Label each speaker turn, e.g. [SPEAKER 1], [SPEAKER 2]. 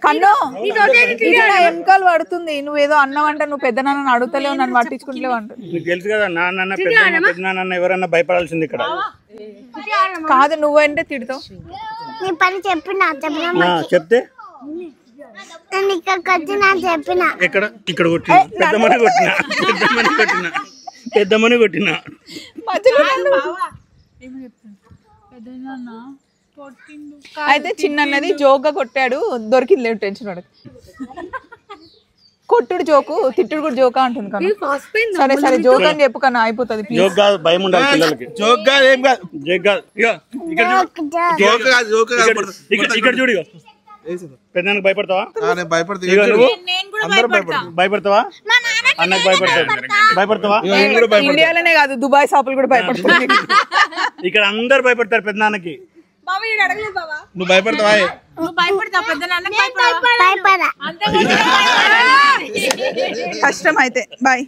[SPEAKER 1] కన్ను వెనకాల పడుతుంది. నువ్వేదో అన్నవంట, నువ్వు పెద్ద నాన్న అడుగుతలేవు, నన్ను పట్టించుకుంటలేవు అంట.
[SPEAKER 2] తెలుసు కదా నాన్న పెద్ద నాన్న ఎవరన్నా భయపడాల్సింది ఇక్కడ
[SPEAKER 1] కాదు. నువ్వంటే తిడతావు.
[SPEAKER 2] చెప్తే ఇక్కడ ఇక్కడ కొట్టిన పెద్దమని కొట్టిన
[SPEAKER 1] అయితే చిన్నది జోక్గా కొట్టాడు, దొరికింది లేదు, టెన్షన్ పడదు. కొట్టుడు జోకు, తిట్టుడు కూడా జోకా అంటుంది కదా. సరే సరే జోక్ అని చెప్పు కన్నా, అయిపోతుంది.
[SPEAKER 2] భయం ఉండాలి పిల్లలకి. ఇక్కడ చూడు, పెద్దనానికి భయపడతావా? భయపడతావా? అన్నకు భయపడతావా?
[SPEAKER 1] ఇండియాలోనే కాదు, దుబాయ్ షాపులు కూడా భయపడతారు.
[SPEAKER 2] ఇక్కడ అందరు భయపడతారు పెద్దనాన్నకి.
[SPEAKER 3] నువ్వు భయపడతావా?
[SPEAKER 1] కష్టం అయితే. బాయ్.